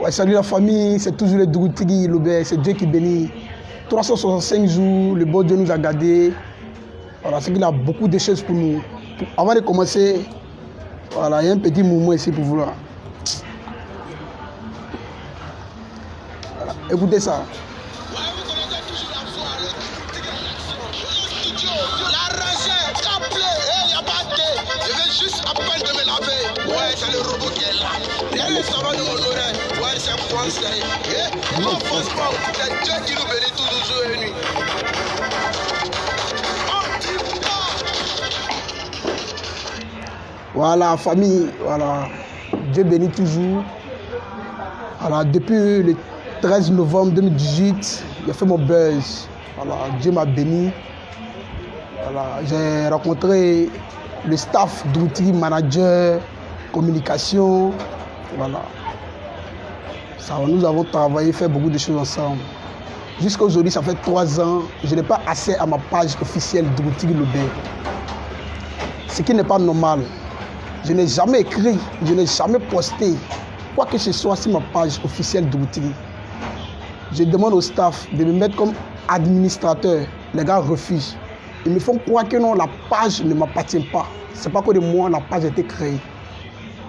Ouais, salut la famille, c'est toujours le Dougoutigui Lobé, c'est Dieu qui bénit. 365 jours, le bon Dieu nous a gardés. Voilà, c'est qu'il a beaucoup de choses pour nous. Avant de commencer, voilà, il y a un petit mouvement ici pour vous là. Voilà, écoutez ça. Ouais, c'est le robot qui est là. Rien ne s'en va de mon oreille. Ouais, c'est français. Et non, franchement, c'est Dieu qui nous bénit tous jours et nuit. Voilà, famille, voilà. Dieu bénit toujours. Voilà, depuis le 13 novembre 2018, j'ai fait mon buzz. Voilà, Dieu m'a béni. Voilà, j'ai rencontré le staff d'outils, manager, communication. Voilà. Ça, nous avons travaillé, fait beaucoup de choses ensemble. Jusqu'à aujourd'hui, ça fait 3 ans, je n'ai pas accès à ma page officielle d'outils Lobé. Ce qui n'est pas normal. Je n'ai jamais écrit, je n'ai jamais posté quoi que ce soit sur ma page officielle d'outils. Je demande au staff de me mettre comme administrateur. Les gars refusent. Ils me font croire que non, la page ne m'appartient pas. C'est pas que de moi, la page a été créée.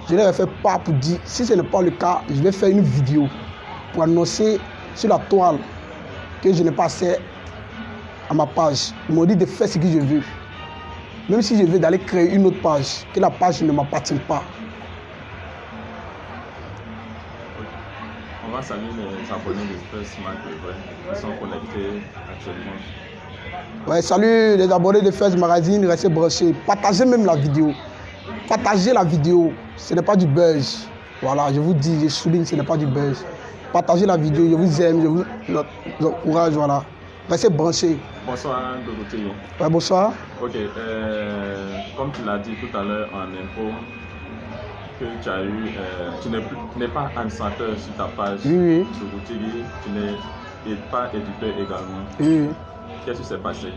Je leur ai fait part pour dire, si ce n'est pas le cas, je vais faire une vidéo pour annoncer sur la toile que je n'ai pas accès à ma page. Ils m'ont dit de faire ce que je veux. Même si je veux d'aller créer une autre page, que la page ne m'appartient pas. On va saluer les abonnés de First Magazine qui sont connectés actuellement. Ouais, salut les abonnés de First Magazine, restez branchés. Partagez même la vidéo. Partagez la vidéo. Ce n'est pas du buzz. Voilà, je vous dis, je souligne, ce n'est pas du buzz. Partagez la vidéo, je vous aime, je vous encourage, voilà. Restez branchés. Bonsoir, Dougoutigui. Ouais, bonsoir. Ok, comme tu l'as dit tout à l'heure en info, que tu as eu, tu n'es pas administrateur sur ta page Oui. Dougoutigui, tu n'es pas éditeur également. Oui. Qu'est-ce qui s'est passé?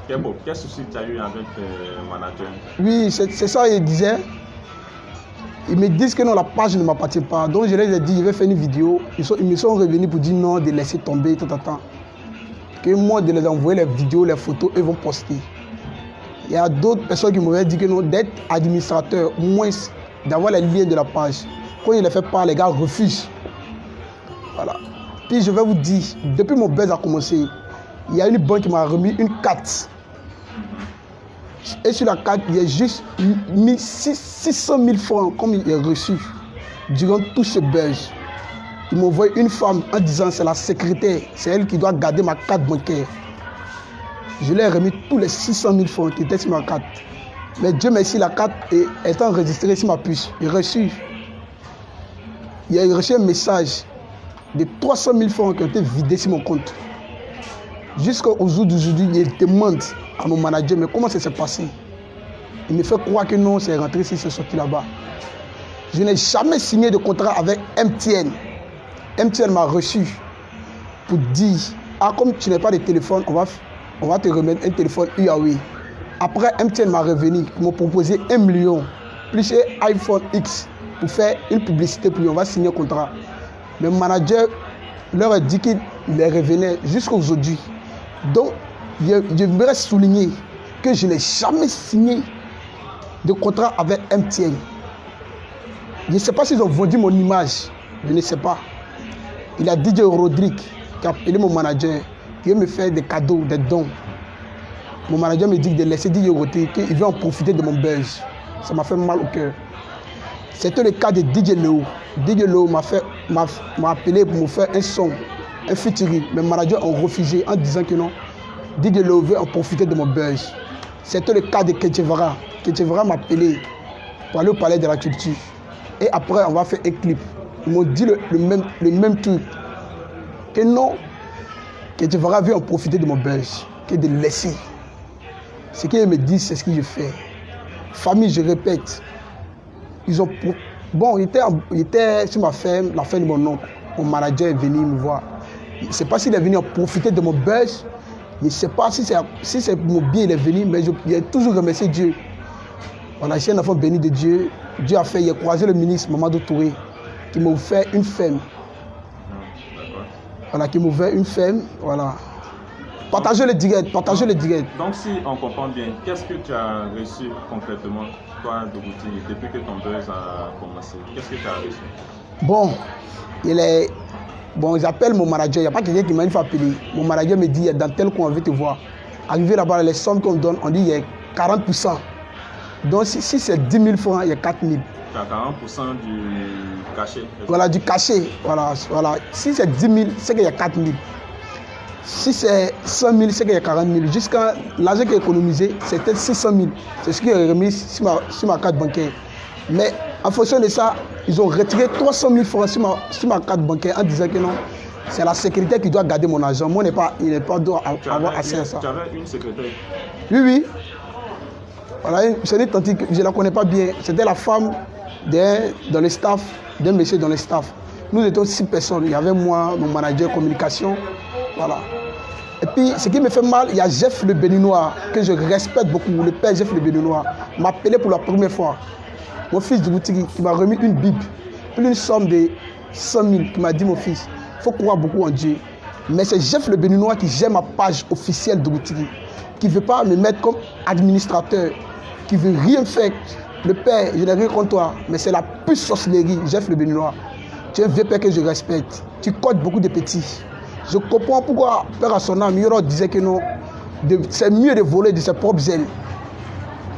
Quel souci tu as eu avec le manager? Oui, c'est ça, ils disaient. Ils me disent que non, la page ne m'appartient pas. Donc je leur ai dit, je vais faire une vidéo. Ils me sont revenus pour dire non, de laisser tomber, tout. Que moi, de les envoyer les vidéos, les photos, ils vont poster. Il y a d'autres personnes qui m'avaient dit que non, d'être administrateur, au moins d'avoir les liens de la page. Quand je les fais pas, les gars refusent. Voilà. Puis je vais vous dire, depuis mon buzz a commencé, il y a une banque qui m'a remis une carte. Et sur la carte, il y a juste 600 000 francs comme il est reçu durant tout ce buzz. Ils m'ont envoyé une femme en disant c'est la secrétaire, c'est elle qui doit garder ma carte bancaire. Je lui ai remis tous les 600 000 francs qui étaient sur ma carte. Mais Dieu merci, la carte est enregistrée sur ma puce. Il a reçu un message de 300 000 francs qui ont été vidés sur mon compte. Jusqu'au jour d'aujourd'hui, il demande à mon manager, mais comment ça s'est passé? Il me fait croire que non, c'est rentré si c'est sorti là-bas. Je n'ai jamais signé de contrat avec MTN. MTN m'a reçu pour dire, ah, comme tu n'as pas de téléphone, on va te remettre un téléphone Huawei. Après, MTN m'a revenu, ils m'ont proposé 1 million, plus un iPhone X pour faire une publicité pour lui, on va signer un contrat. Le manager leur a dit qu'il les revenait jusqu'à aujourd'hui. Donc, je voudrais souligner que je n'ai jamais signé de contrat avec MTN. Je ne sais pas s'ils ont vendu mon image, je ne sais pas. Il y a DJ Rodrigue qui a appelé mon manager, qui veut me faire des cadeaux, des dons. Mon manager me dit de laisser DJ Rodrigue, qu'il veut en profiter de mon buzz. Ça m'a fait mal au cœur. C'était le cas de DJ Léo. DJ Léo m'a appelé pour me faire un son, un featuring. Mes managers ont refusé en disant que non. DJ Léo veut en profiter de mon buzz. C'était le cas de Ketchevara. Ketchevara m'a appelé pour aller au palais de la culture. Et après, on va faire un clip. Ils m'ont dit le même truc. Que non, Ketchevara veut en profiter de mon buzz. Que de laisser. Ce qu'ils me disent, c'est ce que je fais. Famille, je répète. Ils ont... Bon, il était sur ma ferme, la ferme de mon oncle. Mon manager est venu me voir. Je ne sais pas s'il est venu en profiter de mon buzz. Je ne sais pas si c'est mon bien il est venu, mais j'ai toujours remercié Dieu. On a été un enfant béni de Dieu. Dieu a fait, il a croisé le ministre Mamadou Touré. qui m'a offert une ferme. Voilà, qui m'a offert une ferme. Voilà. Partagez le direct, partagez le direct. Donc, si on comprend bien, qu'est-ce que tu as reçu concrètement, toi, Dougouti, depuis que ton buzz a commencé? Qu'est-ce que tu as reçu? Bon, j'appelle mon manager. Il n'y a pas quelqu'un qui m'a une fois appelé. Mon manager me dit, dans tel coin, on veut te voir. Arrivé là-bas, les sommes qu'on donne, on dit, il y a 40%. Donc, si c'est 10 000 francs, il y a 4 000. Tu as 40% du cachet. Voilà, du cachet. Voilà. Si c'est 10 000, c'est qu'il y a 4 000. Si c'est 100 000, c'est qu'il y a 40 000. Jusqu'à l'argent qui est économisé, c'était 600 000. C'est ce qui est remis sur ma carte bancaire. Mais en fonction de ça, ils ont retiré 300 000 francs sur ma carte bancaire en disant que non, c'est la sécurité qui doit garder mon argent. Moi, il n'est pas droit avoir accès à ça. Tu avais une secrétaire? Oui. Voilà, c'est une tante, je ne la connais pas bien. C'était la femme dans le staff, d'un monsieur dans le staff. Nous étions 6 personnes. Il y avait moi, mon manager communication. Voilà. Et puis, ce qui me fait mal, il y a Jeff le Béninois, que je respecte beaucoup, le père Jeff le Béninois, m'a appelé pour la première fois. Mon fils Dougouti qui m'a remis une Bible, plus une somme de 100 000, qui m'a dit, mon fils, il faut croire beaucoup en Dieu. Mais c'est Jeff le Béninois qui gère ma page officielle Dougouti, qui ne veut pas me mettre comme administrateur, qui ne veut rien faire. Le père, je n'ai rien contre toi, mais c'est la plus sorcellerie, Jeff le Béninois. Tu es un vieux père que je respecte. Tu codes beaucoup de petits. Je comprends pourquoi Père à son âme, Yoro disait que non, c'est mieux de voler de ses propres ailes.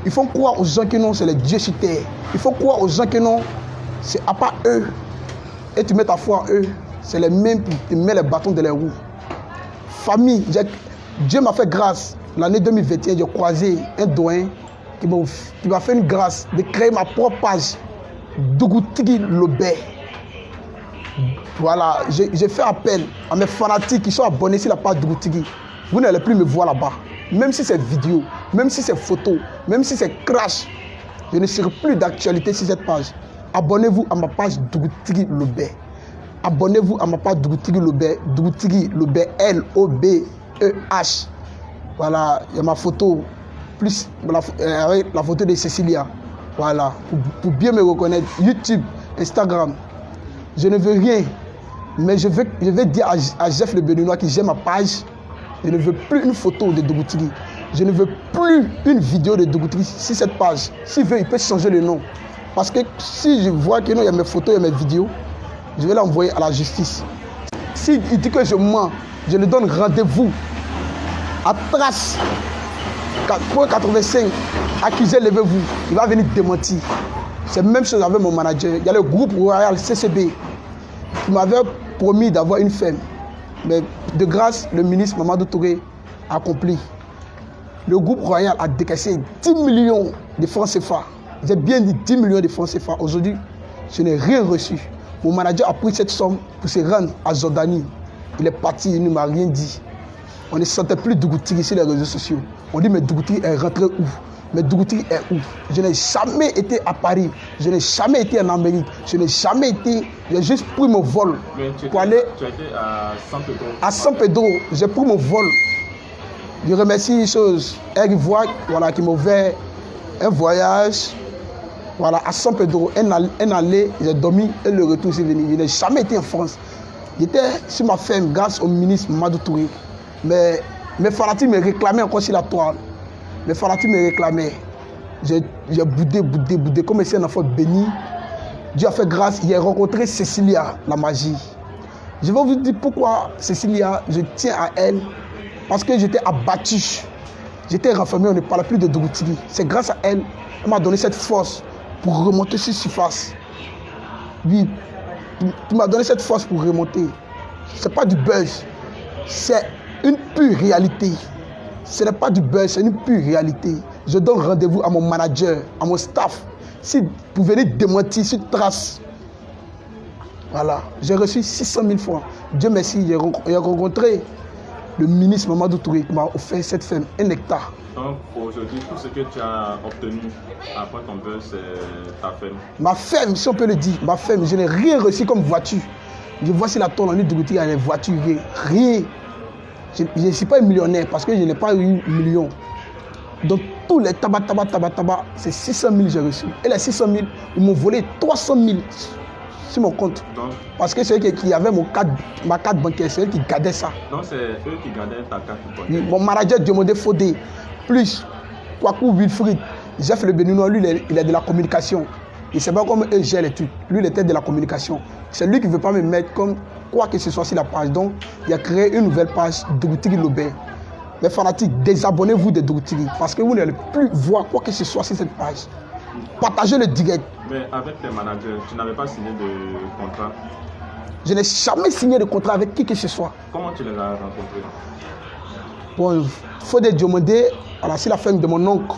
Il faut croire aux gens que non, c'est les dieux sur terre. Il faut croire aux gens que non, c'est à part eux. Et tu mets ta foi en eux, c'est les mêmes qui te mettent les bâtons dans les roues. Famille, Dieu m'a fait grâce. L'année 2021, j'ai croisé un doyen qui m'a fait une grâce de créer ma propre page, Dougouti Lobé. Voilà, j'ai fait appel à mes fanatiques qui sont abonnés sur la page Dougouti. Vous n'allez plus me voir là-bas. Même si c'est vidéo, même si c'est photo, même si c'est crash, je ne serai plus d'actualité sur cette page. Abonnez-vous à ma page Dougouti Lobé. Abonnez-vous à ma page Dougouti Lobé. Dougouti Lobé, L-O-B-E-H. Voilà, il y a ma photo, plus avec la photo de Cécilia. Voilà, pour bien me reconnaître. YouTube, Instagram. Je ne veux rien, mais je vais dire à Jeff le Béninois qui gère ma page, je ne veux plus une photo de Dougouti. Je ne veux plus une vidéo de Dougouti sur cette page. S'il veut, il peut changer le nom. Parce que si je vois que non, il y a mes photos et mes vidéos, je vais l'envoyer à la justice. S'il dit que je mens, je lui donne rendez-vous à Trace 85. Accusé, levez-vous. Il va venir démentir. C'est la même chose avec mon manager. Il y a le groupe Royal CCB qui m'avait promis d'avoir une ferme. Mais de grâce, le ministre Mamadou Touré a accompli. Le groupe Royal a décaissé 10 millions de francs CFA. J'ai bien dit 10 millions de francs CFA. Aujourd'hui, je n'ai rien reçu. Mon manager a pris cette somme pour se rendre à Jordanie. Il est parti, il ne m'a rien dit. On ne sentait plus Dougouti sur les réseaux sociaux. On dit, mais Dougouti est rentré où? Mais Dougouti est où? Je n'ai jamais été à Paris. Je n'ai jamais été en Amérique. Je n'ai jamais été... J'ai juste pris mon vol pour aller... Tu as été à San Pedro? À San Pedro, j'ai pris mon vol. Je remercie une chose, Air Ivoire, voilà, qui m'a ouvert un voyage, voilà, à San Pedro. Un aller, j'ai dormi et le retour, c'est venu. Je n'ai jamais été en France. J'étais sur ma ferme grâce au ministre Mamadou Touré. Mais mes fanatiques me réclamaient encore sur la toile. Mes fanatiques me réclamaient. J'ai boudé, comme c'est un enfant béni. Dieu a fait grâce. J'ai rencontré Cécilia, la magie. Je vais vous dire pourquoi Cécilia, je tiens à elle. Parce que j'étais abattu. J'étais renfermé, on ne parlait plus de Dougouti. C'est grâce à elle, elle m'a donné cette force pour remonter sur surface. Oui, tu m'as donné cette force pour remonter. Ce n'est pas du buzz. C'est une pure réalité. Ce n'est pas du buzz, c'est une pure réalité. Je donne rendez-vous à mon manager, à mon staff. Si vous venez démentir sur Trace, voilà, j'ai reçu 600 000 francs. Dieu merci, j'ai rencontré le ministre Mamadou Touré qui m'a offert cette ferme, un hectare. Donc aujourd'hui, tout ce que tu as obtenu après ton buzz, c'est ta ferme? Ma ferme, si on peut le dire, ma ferme, je n'ai rien reçu comme voiture. Je vois si la tonne en ligne de Dougouti, il y a des voitures, rien. Je ne suis pas un millionnaire parce que je n'ai pas eu 1 million. Donc tous les tabac, c'est 600 000 que j'ai reçu. Et les 600 000, ils m'ont volé 300 000 sur mon compte. Donc, Parce que c'est eux qui avaient ma carte bancaire, c'est eux qui gardaient ça. donc c'est eux qui gardaient ta carte bancaire. Oui, mon manager demandait Fodé, plus Kwaku Wilfried, Jeff le Béninois, lui il est de la communication. Il ne sait pas comment eux gèrent les trucs. Lui il était de la communication. C'est lui qui ne veut pas me mettre comme quoi que ce soit sur la page. Donc il a créé une nouvelle page, Dougutiri Lobert. Les fanatiques, désabonnez-vous de Dougutiri parce que vous n'allez plus voir quoi que ce soit sur cette page. Partagez le direct. Mais avec tes managers, tu n'avais pas signé de contrat. Je n'ai jamais signé de contrat avec qui que ce soit. Comment tu les as rencontrés? Bon, il faut demander, voilà, c'est la femme de mon oncle.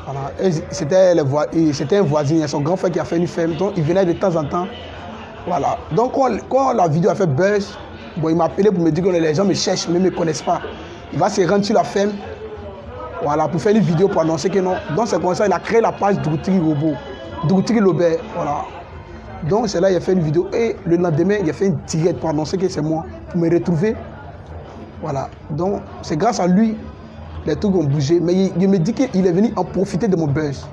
Voilà, c'était un voisin, il y a son grand frère qui a fait une ferme, donc il venait de temps en temps. Voilà. Donc quand la vidéo a fait buzz, bon, il m'a appelé pour me dire que les gens me cherchent, mais ne me connaissent pas. Il va se rendre sur la ferme, voilà, pour faire une vidéo pour annoncer que non. Donc c'est comme ça il a créé la page Dougutiri Robot, Dougutiri Lobert, voilà. Donc c'est là il a fait une vidéo et le lendemain il a fait une direct pour annoncer que c'est moi, pour me retrouver. Voilà. Donc c'est grâce à lui les trucs ont bougé, mais il me dit qu'il est venu en profiter de mon buzz.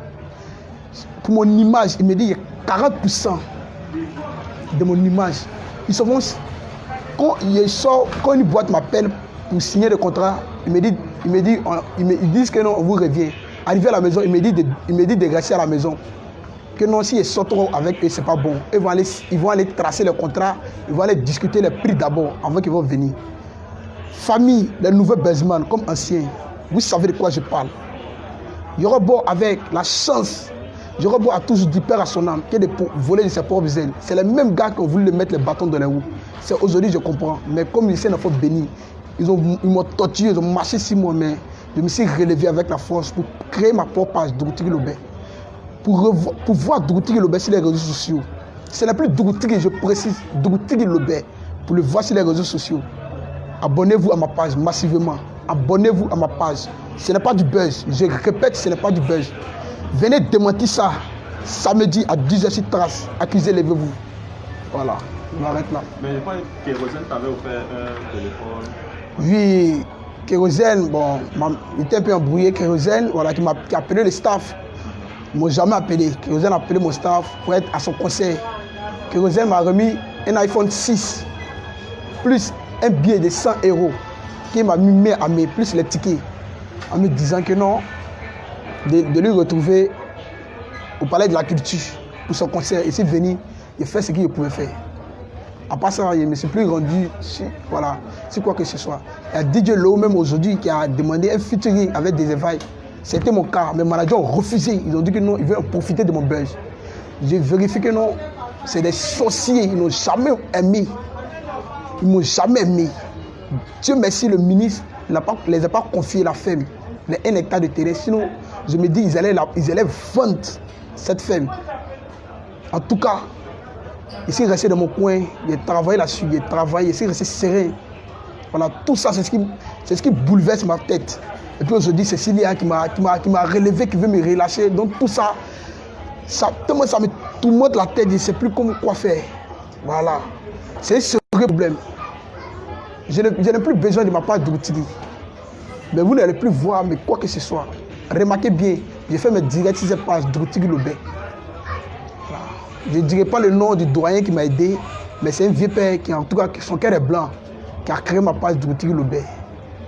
Pour mon image, il me dit il y a 40% de mon image. Ils se font, quand une boîte m'appelle pour signer le contrat, ils disent que non, on vous revient. Arrivé à la maison, il me dit de rester à la maison. Que non, si ils sortent avec eux, c'est pas bon. Ils vont aller tracer le contrat, ils vont aller discuter les prix d'abord avant qu'ils vont venir. Famille, les nouveaux buzzman comme anciens, vous savez de quoi je parle. Yorobo avec la chance, Yorobo a toujours dit père à son âme que de voler de ses propres ailes. C'est les mêmes gars qui ont voulu le mettre les bâtons dans les roues. C'est aujourd'hui je comprends. Mais comme ils sont faut béni, ils m'ont torturé, ils ont marché 6 mois, mais je me suis relevé avec la force pour créer ma propre page Dougutiri Lobert. Pour voir Dougutiri Lobert sur les réseaux sociaux. Ce n'est plus Dougutiri, je précise, Dougutiri Lobert, pour le voir sur les réseaux sociaux. Abonnez-vous à ma page massivement. Abonnez-vous à ma page. Ce n'est pas du buzz. Je répète, ce n'est pas du buzz. Venez démentir ça samedi à 10h sur Trace. Accusez, levez-vous. Voilà, on arrête là. Mais je crois que Kérosène t'avait offert un téléphone. Oui, Kérosène, bon, il était un peu embrouillé. Kérosène, voilà, qui a appelé le staff. Ils ne m'ont jamais appelé. Kérosène a appelé mon staff pour être à son conseil. Kérosène m'a remis un iPhone 6 plus un billet de 100 € qui m'a mis à mes plus les tickets en me disant que non, de lui retrouver au palais de la culture pour son concert et s'il venait, il fait ce qu'il pouvait faire. À part ça, il ne me suis plus rendu voilà, c'est quoi que ce soit. Il y a DJ Low même aujourd'hui qui a demandé un featuring avec des éveils. C'était mon cas, mes managers ont refusé. Ils ont dit que non, ils veulent profiter de mon buzz. J'ai vérifié que non, c'est des sorciers, ils n'ont jamais aimé. Ils ne m'ont jamais aimé. Dieu merci, le ministre ne les a pas confié la ferme, les 1 hectare de terrain. Sinon, je me dis, ils allaient vendre cette ferme. En tout cas, il s'est resté dans mon coin, il a travaillé là-dessus, il s'est resté serein. Voilà, tout ça, c'est ce qui bouleverse ma tête. Et puis aujourd'hui, c'est Cécilia qui m'a relevé, qui veut me relâcher. Donc tout ça, tellement ça me tourmente la tête, je ne sais plus quoi faire. Voilà. C'est un sérieux problème. Je n'ai plus besoin de ma page Dougutiri. Mais vous n'allez plus voir, mais quoi que ce soit. Remarquez bien, j'ai fait mes directs sur cette page Dougutiri Lobert. Voilà. Je ne dirai pas le nom du doyen qui m'a aidé, mais c'est un vieux père qui, en tout cas, son cœur est blanc, qui a créé ma page Dougutiri Lobert.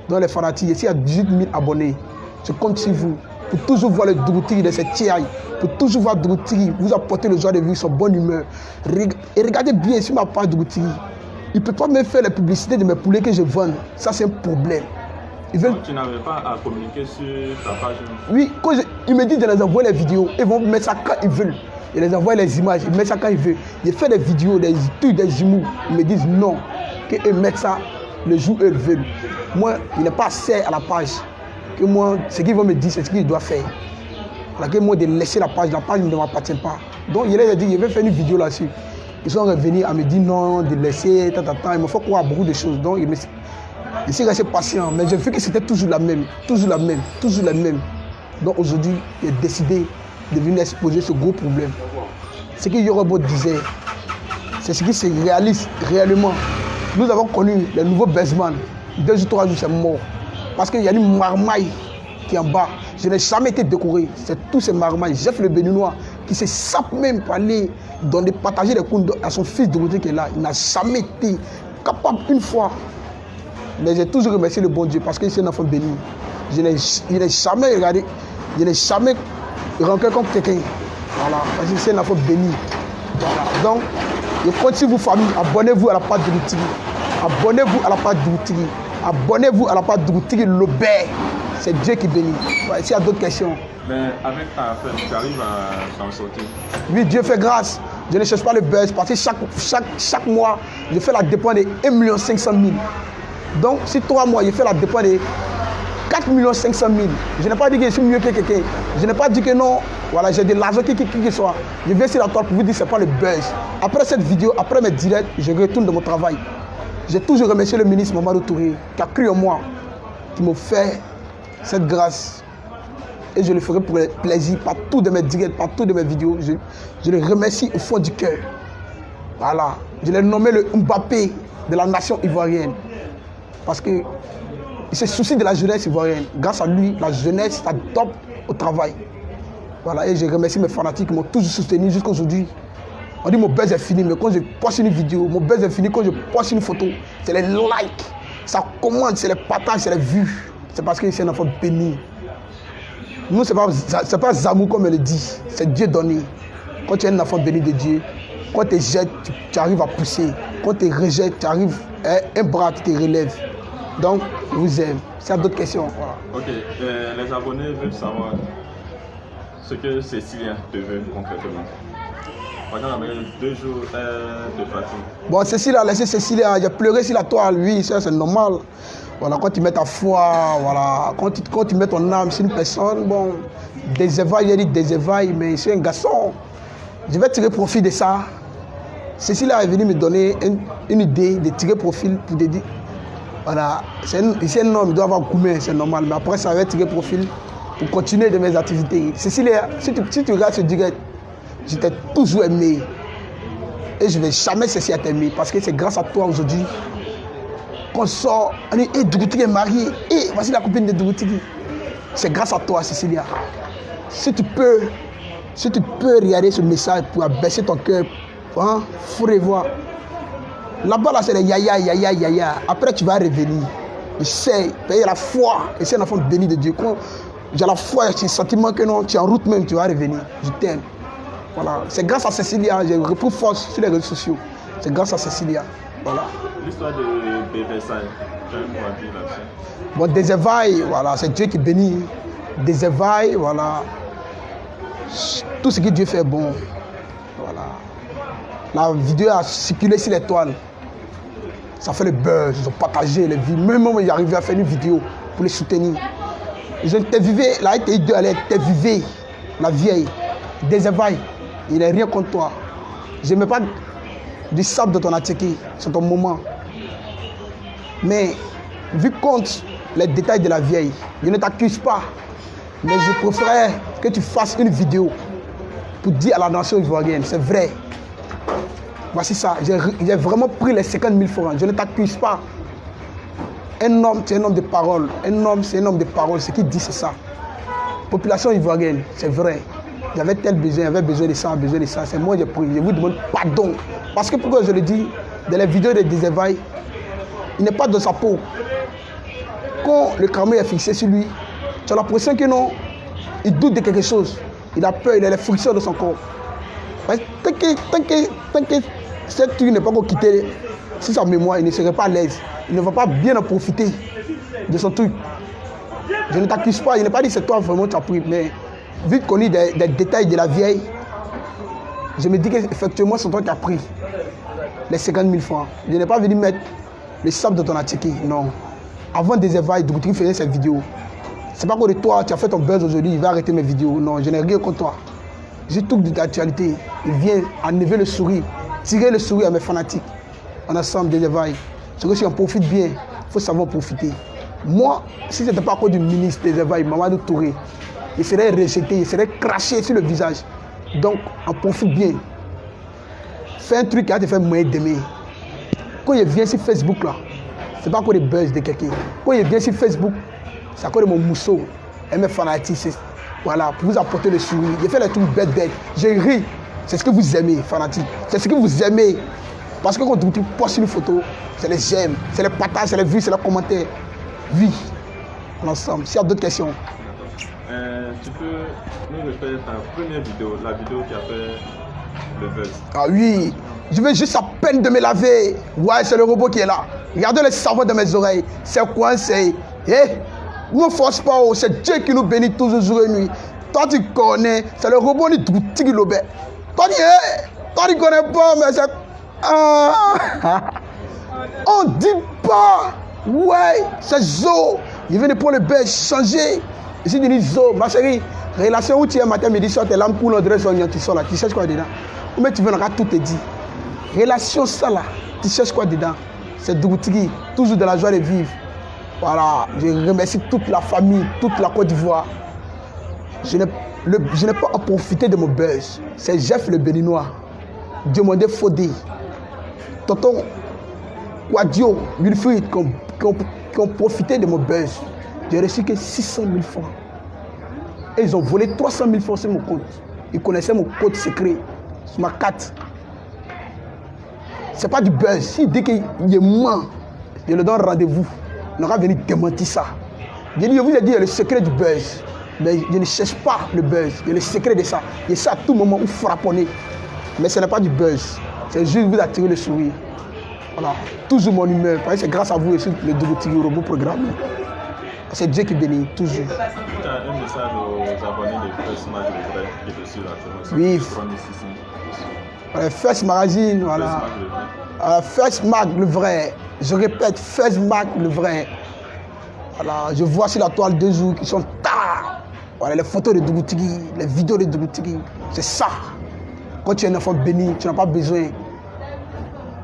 Donc les fanatiques, ici il y a 18 000 abonnés. Je compte sur vous pour toujours voir le Dougutiri de cette tiaille, pour toujours voir Dougutiri, vous apporter le joie de vivre, son bonne humeur. Et regardez bien sur ma page Dougutiri. Il ne peut pas même faire la publicité de mes poulets que je vends. Ça, c'est un problème. Donc, tu n'avais pas à communiquer sur ta page? Oui, quand ils me disent de les envoyer les vidéos, ils vont mettre ça quand ils veulent. Ils les envoient les images, ils mettent ça quand ils veulent. Ils font des vidéos, des trucs, des humours. Ils me disent non, qu'ils mettent ça le jour où ils veulent. Moi, il n'est pas assez à la page. Que moi, ce qu'ils vont me dire, c'est ce qu'ils doivent faire. Alors que moi, de laisser la page ne m'appartient pas. Donc, il a dit, il veut faire une vidéo là-dessus. Ils sont revenus à me dire non, de laisser, il me faut croire à beaucoup de choses. Donc, je suis resté patient, mais j'ai vu que c'était toujours la même. Donc, aujourd'hui, il a décidé de venir exposer ce gros problème. Ce que Yorobo disait, c'est ce qui se réalise réellement. Nous avons connu les nouveaux buzzman. 2 ou 3 jours, c'est mort. Parce qu'il y a une marmaille qui est en bas. Je n'ai jamais été décoré. C'est tous ces marmailles. Jeff le Béninois qui se sape même pour aller partager des comptes à son fils Dorothée qui est là. Il n'a jamais été capable une fois. Mais j'ai toujours remercié le bon Dieu parce que c'est un enfant béni. Je n'ai jamais regardé, je n'ai jamais rencontré comme quelqu'un. Voilà, parce que c'est un enfant béni. Voilà. Donc, je continue vous famille, abonnez-vous à la page de Dourou. Abonnez-vous à la page de Dourou. Abonnez-vous à la page de Dourou Lobert. C'est Dieu qui bénit. Voilà, s'il y a d'autres questions. Mais avec ta femme, tu arrives à t'en sortir? Oui, Dieu fait grâce. Je ne cherche pas le buzz parce que chaque mois, je fais la dépense de 1 500 000. Donc, si 3 mois, je fais la dépense de 4 500 000. Je n'ai pas dit que je suis mieux que quelqu'un. Je n'ai pas dit que non. Voilà, j'ai de l'argent qui soit. Je viens sur la toile pour vous dire que ce n'est pas le buzz. Après cette vidéo, après mes directs, je retourne de mon travail. J'ai toujours remercié le ministre Mamadou Touré qui a cru en moi, qui m'a fait cette grâce. Et je le ferai pour le plaisir, partout de mes directs, partout de mes vidéos. Je le remercie au fond du cœur. Voilà. Je l'ai nommé le Mbappé de la nation ivoirienne. Parce qu'il se soucie de la jeunesse ivoirienne. Grâce à lui, la jeunesse s'adopte au travail. Voilà. Et je remercie mes fanatiques qui m'ont toujours soutenu jusqu'à aujourd'hui. On dit mon buzz est fini, mais quand je poste une vidéo, mon buzz est fini quand je poste une photo. C'est les likes, ça commande, c'est les partages, c'est les vues. C'est parce que c'est un enfant béni. Nous, ce n'est pas Zamou comme elle le dit, c'est Dieu donné. Quand tu es un enfant béni de Dieu, quand tu te jettes, tu arrives à pousser. Quand tu te rejettes, tu arrives un bras qui te relève. Donc, je vous aime. S'il y a d'autres questions. Voilà. Ok, les abonnés veulent savoir ce que Cécilia te veut concrètement. Pendant 2 jours de fatigue. Bon, Cécilia a laissé Cécilia, j'ai pleuré sur la toile, oui, ça c'est normal. Voilà, quand tu mets ta foi, voilà, quand tu mets ton âme sur une personne, bon, des évailles, il a dit des évailles, mais c'est un garçon. Je vais tirer profit de ça. Cécilia est venue me donner une idée de tirer profit pour te dire, voilà, c'est un homme, il doit avoir gourmet, c'est normal, mais après ça va tirer profil pour continuer de mes activités. Cécilia, si tu regardes ce direct, je t'ai toujours aimé et je ne vais jamais cesser à t'aimer parce que c'est grâce à toi aujourd'hui qu'on sort, on dit, hey, Dourou est marié, hey, voici la copine de Dourou. C'est grâce à toi, Cécilia. Si tu peux regarder ce message pour abaisser ton cœur, hein, faut revoir. Là-bas, là, c'est les yaya. Après, tu vas revenir. Essaye, payer la foi. Et c'est un enfant béni de Dieu. Quand j'ai la foi, j'ai le sentiment que non, tu es en route même, tu vas revenir. Je t'aime. Voilà. C'est grâce à Cécilia, j'ai repris force sur les réseaux sociaux. C'est grâce à Cécilia. Voilà. L'histoire de Versailles, tu as un mot à dire là-dessus? Bon, des évailles, voilà, c'est Dieu qui bénit. Des évailles, voilà. Tout ce que Dieu fait est bon. Voilà. La vidéo a circulé sur les toiles. Ça fait le buzz, ils ont partagé les vues. Même moi, j'arrivais à faire une vidéo pour les soutenir. Je t'ai vivé, la ITI2, elle t'ai vivé, la vieille. Des évailles, il n'est rien contre toi. Je ne mets pas du sable dans ton attiqué, c'est ton moment. Mais, vu compte les détails de la vieille, je ne t'accuse pas. Mais je préférerais que tu fasses une vidéo pour dire à la nation ivoirienne, c'est vrai. Voici ça, j'ai vraiment pris les 50 000 francs, je ne t'accuse pas. Un homme, c'est un homme de parole. Un homme, c'est un homme de parole. Ce qu'il dit, c'est ça. Population ivoirienne, c'est vrai. J'avais tel besoin, j'avais besoin de ça, C'est moi qui ai pris. Je vous demande pardon. Parce que pourquoi je le dis, dans les vidéos de Désévaille, il n'est pas dans sa peau. Quand le caméra est fixé sur lui, tu as l'impression que non, il doute de quelque chose. Il a peur, il a les frictions de son corps. Tant que cette truc n'est pas encore quitté sur sa mémoire, il ne serait pas à l'aise. Il ne va pas bien en profiter de son truc. Je ne t'accuse pas, je n'ai pas dit que c'est toi vraiment qui as pris, mais vu qu'on lit des détails de la vieille, je me dis qu'effectivement c'est toi qui as pris les 50 000 francs. Je n'ai pas venu mettre le sable dans ton attiqué, non. Avant des évailles, Dourou faisait cette vidéo. C'est pas que toi, tu as fait ton buzz aujourd'hui, il va arrêter mes vidéos. Non, je n'ai rien contre toi. J'ai tout d'actualité. Il vient enlever le sourire, tirer le sourire à mes fanatiques. En ensemble des évailles. C'est que si on profite bien, il faut savoir profiter. Moi, si ce n'était pas à cause du ministre des évailles, Mamadou Touré, il serait rejeté, il serait craché sur le visage. Donc, on profite bien. Fais un truc qui va te faire moyen d'aimer. Quand il vient sur Facebook, là, c'est pas à cause des buzz de quelqu'un. Quand il vient sur Facebook, c'est à cause de mon mousseau et mes fanatiques. Voilà, pour vous apporter le sourire. J'ai fait les trucs bêtes. J'ai ri. C'est ce que vous aimez, fanatique. C'est ce que vous aimez. Parce que quand tu postes une photo, c'est les j'aime, c'est les partages, c'est les vues, c'est les commentaires. Vie, l'ensemble. S'il y a d'autres questions. Tu peux nous refaire ta première vidéo, la vidéo qui a fait le buzz. Ah oui, je vais juste à peine de me laver. Ouais, c'est le robot qui est là. Regardez le savon de mes oreilles. C'est quoi, c'est... ne force pas, c'est Dieu qui nous bénit toujours jour et nuit. Toi, tu connais, c'est le robot de Tiki Lobé. Toi, tu connais pas, mais c'est... on dit pas. Ouais, c'est Zo. Il vient de prendre le buzz, changer. Ici, il dit Zo, ma chérie. Relation où tu es matin, midi, soir, tes lames pour l'ordre, tu sors là. Tu cherches quoi dedans? Mais tu veux, tout te dit. Relation ça là, tu cherches quoi dedans? C'est Dougoutigui, toujours de la joie de vivre. Voilà, je remercie toute la famille, toute la Côte d'Ivoire. Je n'ai pas à profiter de mon buzz. C'est Jeff le Béninois, Diomandé Fodé, Tonton Quadio, Wilfried qui ont profité de mon buzz. J'ai reçu que 600 000 francs. Et ils ont volé 300 000 francs sur mon compte. Ils connaissaient mon code secret sur ma carte. C'est pas du buzz. S'il dit qu'il est moi, je le donne rendez-vous. On aura venu démentir ça. Je vous ai dit le secret du buzz. Mais je ne cherche pas le buzz. Il y a le secret de ça. Il y a ça à tout moment où frapponner. Mais ce n'est pas du buzz. C'est juste vous attirer le sourire. Voilà. Toujours mon humeur. Parce que c'est grâce à vous aussi le Dougoutigui robot programme. C'est Dieu qui bénit, toujours. Tu as un message aux abonnés de First Mag le vrai qui est dessus là. Oui. First Magazine, voilà. First Mag le vrai. Je répète, First Mag le vrai. Voilà, je vois sur la toile 2 jours qui sont tard. Voilà, les photos de Dougoutigui, les vidéos de Dougoutigui. C'est ça. Quand tu es un enfant béni, tu n'as pas besoin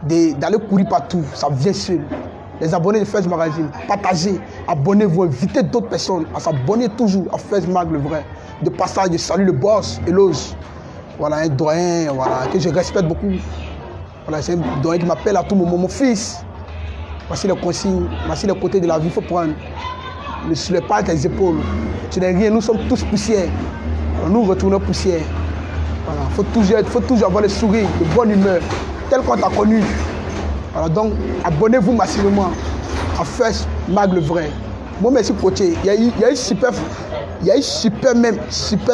d'aller courir partout. Ça vient seul. Les abonnés de First Magazine, partagez, abonnez-vous, invitez d'autres personnes à s'abonner toujours à First Mag le vrai. De passage, je salue le boss, Eloge. Voilà, un doyen, voilà, que je respecte beaucoup. Voilà, c'est un doyen qui m'appelle à tout moment, mon fils. Voici les consignes, voici les côtés de la vie, il faut prendre. Ne soulève pas tes épaules. Tu n'es rien, nous sommes tous poussière. Nous retournons poussière. Voilà, il faut toujours avoir le sourire, de bonne humeur, tel qu'on t'a connu. Voilà, donc abonnez-vous massivement à First Mag le vrai. Moi, merci Potier. Il y a eu super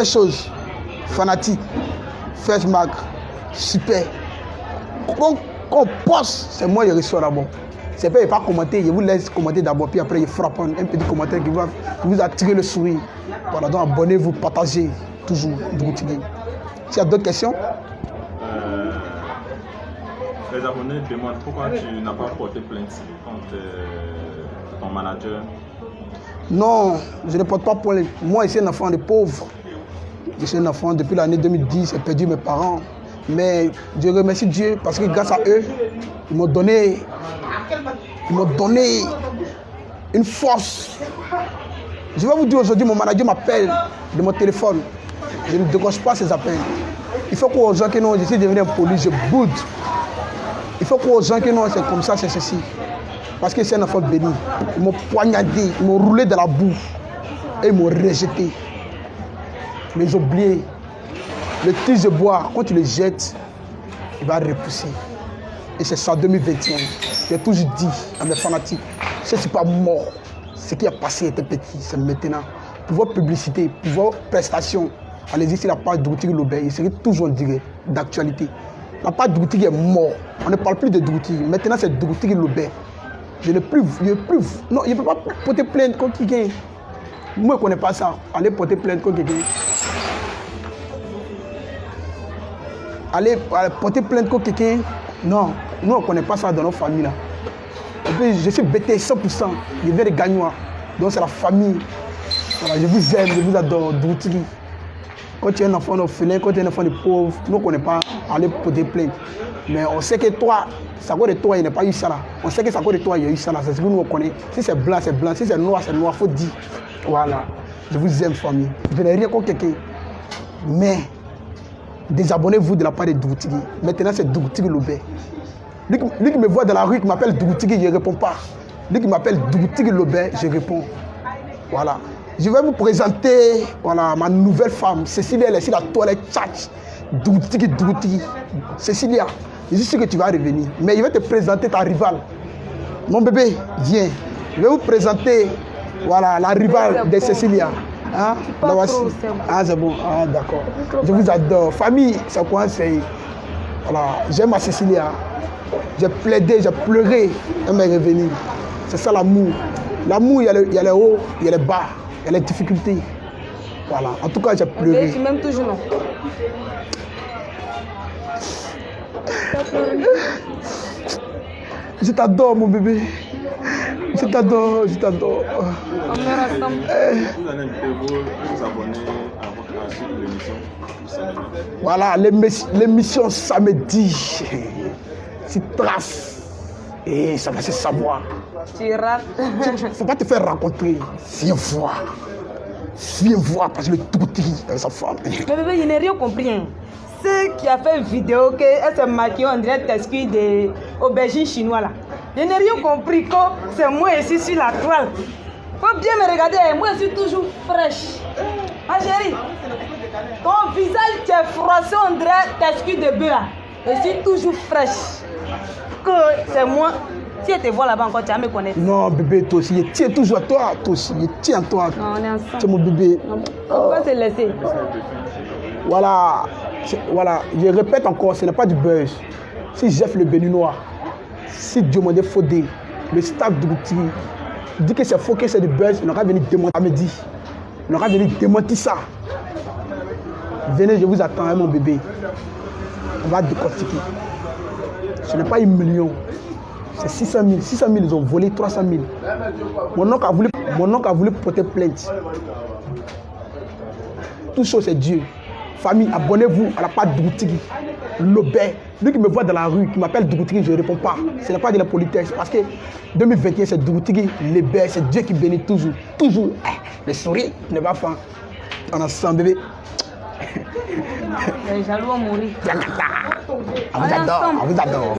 chose. Fanatique. First Mag. Super. Quand on poste, c'est moi qui reçois d'abord. C'est pas, il pas commenter, je vous laisse commenter d'abord, puis après, il frappe un petit commentaire qui va vous attirer le sourire. Voilà, donc abonnez-vous, partagez toujours Dougoutigui. S'il y a d'autres questions? Les abonnés demandent pourquoi tu n'as pas porté plainte contre ton manager. Non, je ne porte pas plainte. Moi, je suis un enfant de pauvre. Je suis un enfant depuis l'année 2010, j'ai perdu mes parents. Mais je remercie Dieu parce que grâce à eux, ils m'ont donné une force. Je vais vous dire aujourd'hui, mon manager m'appelle de mon téléphone. Je ne décroche pas ses appels. Il faut qu'aux gens qui non, je suis devenu un poli, je boude. Il faut qu'aux gens qui non, c'est comme ça, c'est ceci. Parce que c'est un enfant béni. Ils m'ont poignardé, ils m'ont roulé dans la boue. Et ils m'ont rejeté. Mais ils ont oublié. Le tige de bois, quand tu le jettes, il va repousser. Et c'est ça, en 2021. J'ai toujours dit à mes fanatiques, je ne suis pas mort. Ce qui a passé était petit, c'est maintenant. Pour votre publicité, pour vos prestations, allez-y sur la page Dougoutigui Lobé, il serait toujours en direct, d'actualité. La page Dougoutigui est morte. On ne parle plus de Dougoutigui. Maintenant, c'est Dougoutigui Lobé. Je ne peux non, je ne peux pas porter plainte contre quelqu'un. Moi, je ne connais pas ça. Allez porter plainte contre quelqu'un. Allez porter plainte contre quelqu'un. Non, nous, on ne connaît pas ça dans nos familles. Là. Et puis, je suis bêté 100%. Je viens de Gagnois. Donc, c'est la famille. Voilà, je vous aime, je vous adore. Dougoutigui. Quand tu es un enfant d'orphelin, quand tu es un enfant de pauvre, nous, on ne connaît pas aller porter plainte. Mais on sait que toi, ça cause de toi, il n'y a pas eu ça là. On sait que ça cause de toi, il y a eu ça là. C'est ce que nous on connaît. Si c'est blanc, c'est blanc. Si c'est noir, c'est noir. Il faut dire. Voilà. Je vous aime, famille. Je n'ai rien contre quelqu'un. Mais, désabonnez-vous de la part de Dougoutigui. Maintenant, c'est Dougoutigui Lobé. Lui qui me voit dans la rue, qui m'appelle Dougoutigui, je ne réponds pas. Lui qui m'appelle Dougoutigui Lobé, je réponds. Voilà. Je vais vous présenter voilà, ma nouvelle femme. Cécilia, elle est sur la toilette, tchatch. Doutiki. Cécilia, je suis sûr que tu vas revenir. Mais je vais te présenter ta rivale. Mon bébé, viens. Je vais vous présenter voilà, la rivale de Cécilia. Hein? Ah, c'est bon. Ah, d'accord. Je vous adore. Famille, c'est quoi? C'est... Voilà, j'aime ma Cécilia. J'ai plaidé, j'ai pleuré. Elle m'est revenue. C'est ça l'amour. L'amour, il y a les hauts, il y a les bas, il y a les difficultés. Voilà. En tout cas, j'ai pleuré. Tu m'aimes toujours, non? Je t'adore, mon bébé. Je t'adore, je t'adore. On meurt ensemble. Vous allez vous abonner à votre chaîne l'émission. Voilà, l'émission samedi. C'est trace. Et ça va se savoir. Tu rates. Faut pas te faire rencontrer. Viens voir. Viens voir parce que le tout petit est sa femme. Mais bébé, il n'a rien compris. Hein. Ce qui a fait une vidéo qu'elle s'est maquillée en direct t'excuse des aubergines chinois là. Je n'ai rien compris que c'est moi ici sur la toile. Faut bien me regarder, moi je suis toujours fraîche. Ma chérie, ton visage est froissé en direct t'excuse de bœuf là. Je suis toujours fraîche. Que c'est moi. Si elle te voit là-bas encore, tu vas me connaître. Non, bébé, toi aussi, je tiens toujours à toi. Toi aussi, je tiens à toi. Non, on est ensemble. C'est mon bébé. On va se laisser. Voilà, je répète encore, ce n'est pas du buzz. Si Jeff le Béninois, si Diomandé Fodé, le staff de Goutiri dit que c'est faux, que c'est du buzz, il aura venu démentir. Il aura venu démentir ça. Venez, je vous attends, hein, mon bébé. On va décortiquer. Ce n'est pas 1 million, c'est 600 000. 600 000, ils ont volé 300 000. Mon oncle a voulu porter plainte. Tout chose, c'est Dieu. Famille, abonnez-vous à la page Dougoutigui. Lobé, lui qui me voit dans la rue, qui m'appelle Dougoutigui, je ne réponds pas. Ce n'est pas de la politesse. Parce que 2021, c'est Dougoutigui, Lébé, c'est Dieu qui bénit toujours. Toujours. Le sourire ne va pas. On a 100 bébés. Les jaloux vont mourir. On vous adore, on vous adore.